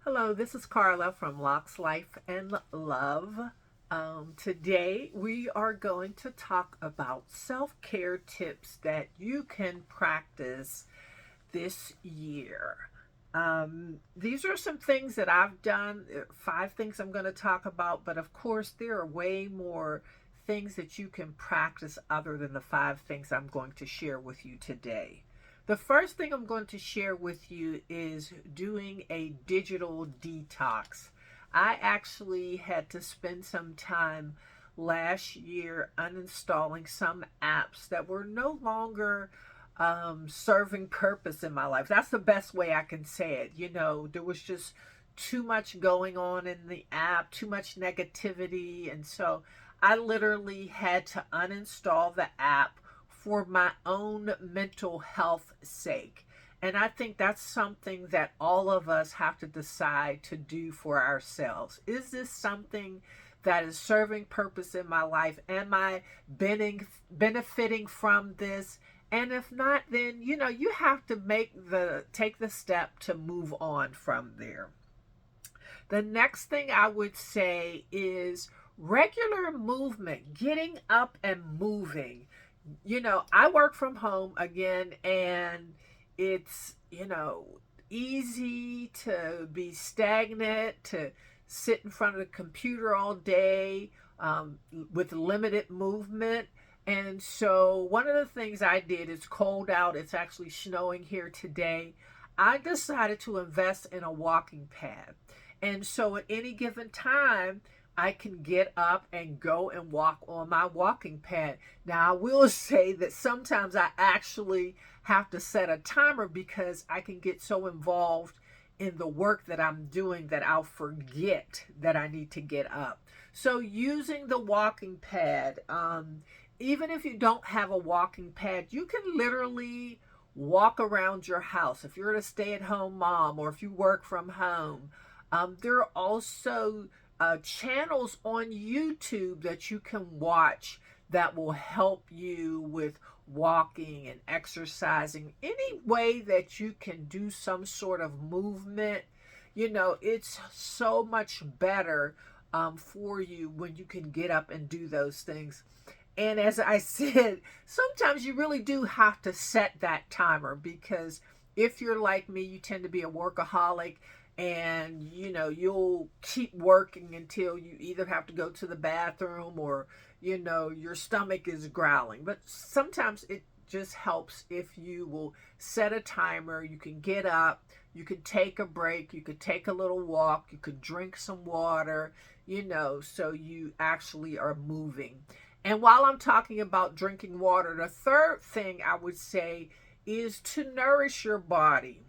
Hello, this is Carla from Locks Life and Love. Today we are going to talk about self-care tips that you can practice this year. These are some things that I've done, five things I'm going to talk about, but of course, there are way more things that you can practice other than the five things I'm going to share with you today. The first thing I'm going to share with you is doing a digital detox. I actually had to spend some time last year uninstalling some apps that were no longer serving purpose in my life. That's the best way I can say it. There was just too much going on in the app, too much negativity. And so I literally had to uninstall the app for my own mental health sake. And I think that's something that all of us have to decide to do for ourselves. Is this something that is serving purpose in my life? Am I benefiting from this? And if not, then you have to take the step to move on from there. The next thing I would say is regular movement, getting up and moving. I work from home again, and it's, easy to be stagnant, to sit in front of the computer all day with limited movement. And so, one of the things I did, it's cold out, it's actually snowing here today. I decided to invest in a walking pad. And so, at any given time, I can get up and go and walk on my walking pad. Now, I will say that sometimes I actually have to set a timer because I can get so involved in the work that I'm doing that I'll forget that I need to get up. So, using the walking pad, even if you don't have a walking pad, you can literally walk around your house. If you're a stay at home mom or if you work from home, there are also channels on YouTube that you can watch that will help you with walking and exercising. Any way that you can do some sort of movement, it's so much better for you when you can get up and do those things. And as I said, sometimes you really do have to set that timer because if you're like me, you tend to be a workaholic and you'll keep working until you either have to go to the bathroom or your stomach is growling. But sometimes it just helps if you will set a timer. You can get up, you can take a break, you could take a little walk, you could drink some water, so you actually are moving. And while I'm talking about drinking water, the third thing I would say is to nourish your body.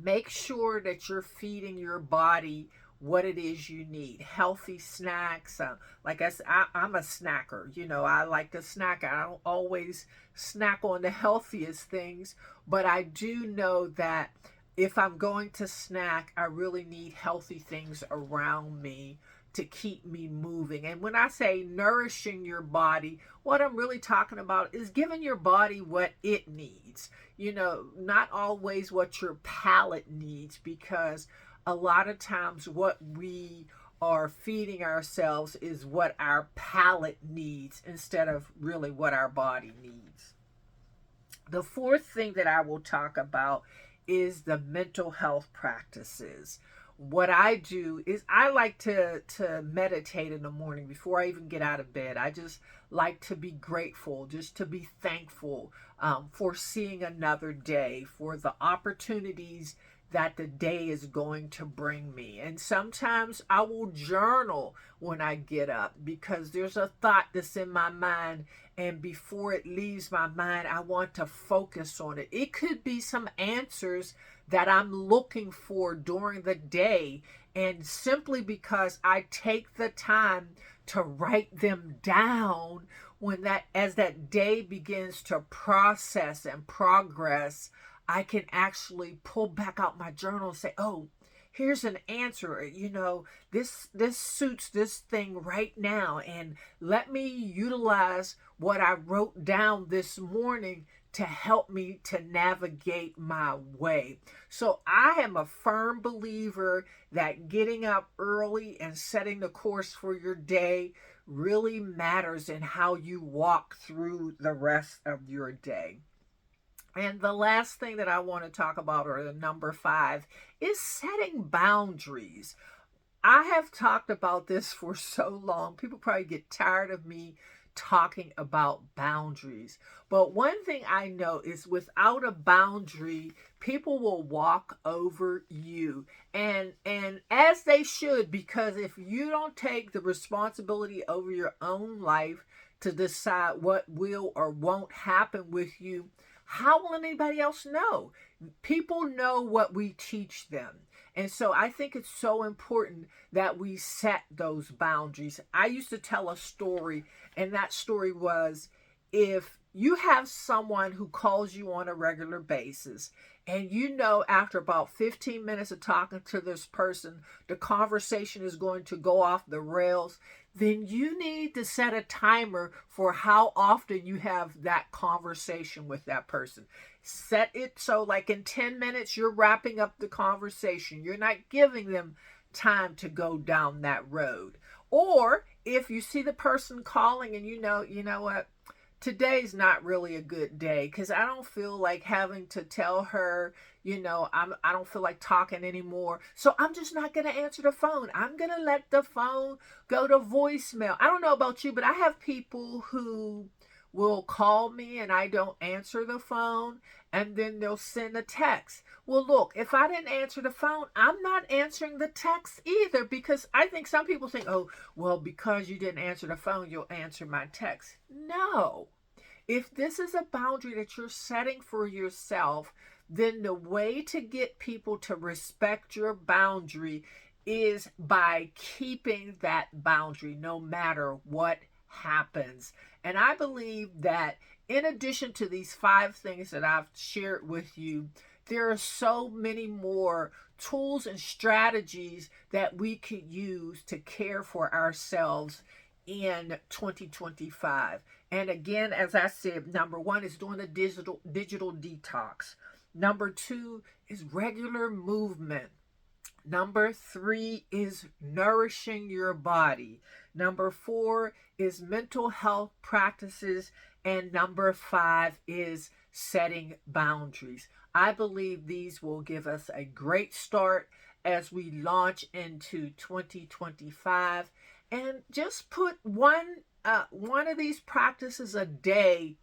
Make sure that you're feeding your body what it is you need. Healthy snacks. Like I said, I'm a snacker. I like to snack. I don't always snack on the healthiest things, but I do know that if I'm going to snack, I really need healthy things around me to keep me moving. And when I say nourishing your body, what I'm really talking about is giving your body what it needs. Not always what your palate needs, because a lot of times what we are feeding ourselves is what our palate needs instead of really what our body needs. The fourth thing that I will talk about is the mental health practices. What I do is I like to meditate in the morning before I even get out of bed. I just like to be grateful, just to be thankful for seeing another day, for the opportunities that the day is going to bring me. And sometimes I will journal when I get up because there's a thought that's in my mind, and before it leaves my mind, I want to focus on it. It could be some answers that I'm looking for during the day, and simply because I take the time to write them down, as that day begins to process and progress, I can actually pull back out my journal and say, oh, here's an answer. This suits this thing right now, and let me utilize what I wrote down this morning to help me to navigate my way. So I am a firm believer that getting up early and setting the course for your day really matters in how you walk through the rest of your day. And the last thing that I want to talk about, or the number 5, is setting boundaries. I have talked about this for so long. People probably get tired of me talking about boundaries. But one thing I know is without a boundary, people will walk over you. And as they should, because if you don't take the responsibility over your own life to decide what will or won't happen with you, how will anybody else know? People know what we teach them. And so I think it's so important that we set those boundaries. I used to tell a story, and that story was, if you have someone who calls you on a regular basis, and you know after about 15 minutes of talking to this person, the conversation is going to go off the rails, then you need to set a timer for how often you have that conversation with that person. Set it so like in 10 minutes, you're wrapping up the conversation. You're not giving them time to go down that road. Or if you see the person calling and you know what, today's not really a good day because I don't feel like having to tell her, I don't feel like talking anymore. So I'm just not going to answer the phone. I'm going to let the phone go to voicemail. I don't know about you, but I have people who will call me and I don't answer the phone, and then they'll send a text. Well, look, if I didn't answer the phone, I'm not answering the text either, because I think some people think, oh, well, because you didn't answer the phone, you'll answer my text. No. If this is a boundary that you're setting for yourself, then the way to get people to respect your boundary is by keeping that boundary no matter what happens. And I believe that in addition to these 5 things that I've shared with you, there are so many more tools and strategies that we could use to care for ourselves in 2025. And again, as I said, number 1 is doing a digital detox. Number 2 is regular movement. Number 3 is nourishing your body. Number 4 is mental health practices. And number 5 is setting boundaries. I believe these will give us a great start as we launch into 2025. And just put one of these practices a day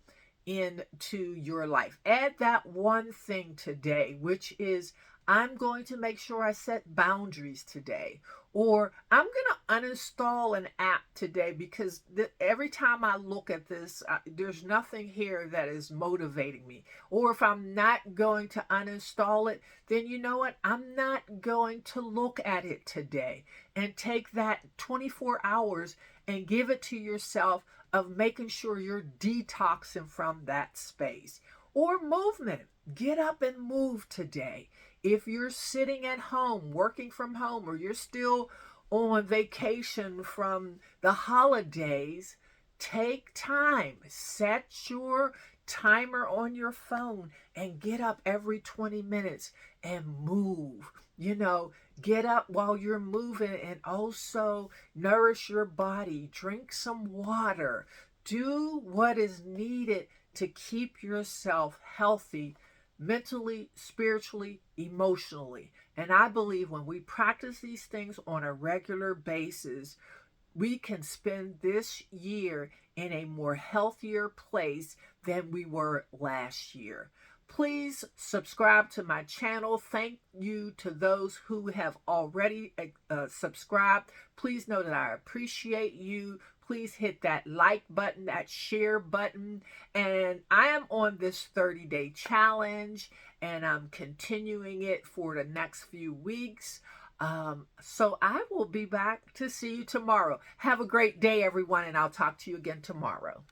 into your life. Add that one thing today, which is, I'm going to make sure I set boundaries today. Or I'm going to uninstall an app today because every time I look at this, there's nothing here that is motivating me. Or if I'm not going to uninstall it, then you know what? I'm not going to look at it today. And take that 24 hours and give it to yourself of making sure you're detoxing from that space. Or movement. Get up and move today. If you're sitting at home, working from home, or you're still on vacation from the holidays, take time. Set your timer on your phone and get up every 20 minutes and move. Get up while you're moving and also nourish your body. Drink some water. Do what is needed to keep yourself healthy mentally, spiritually, emotionally. And I believe when we practice these things on a regular basis, we can spend this year in a more healthier place than we were last year. Please subscribe to my channel. Thank you to those who have already subscribed. Please know that I appreciate you. Please hit that like button, that share button. And I am on this 30-day challenge, and I'm continuing it for the next few weeks. So I will be back to see you tomorrow. Have a great day, everyone, and I'll talk to you again tomorrow.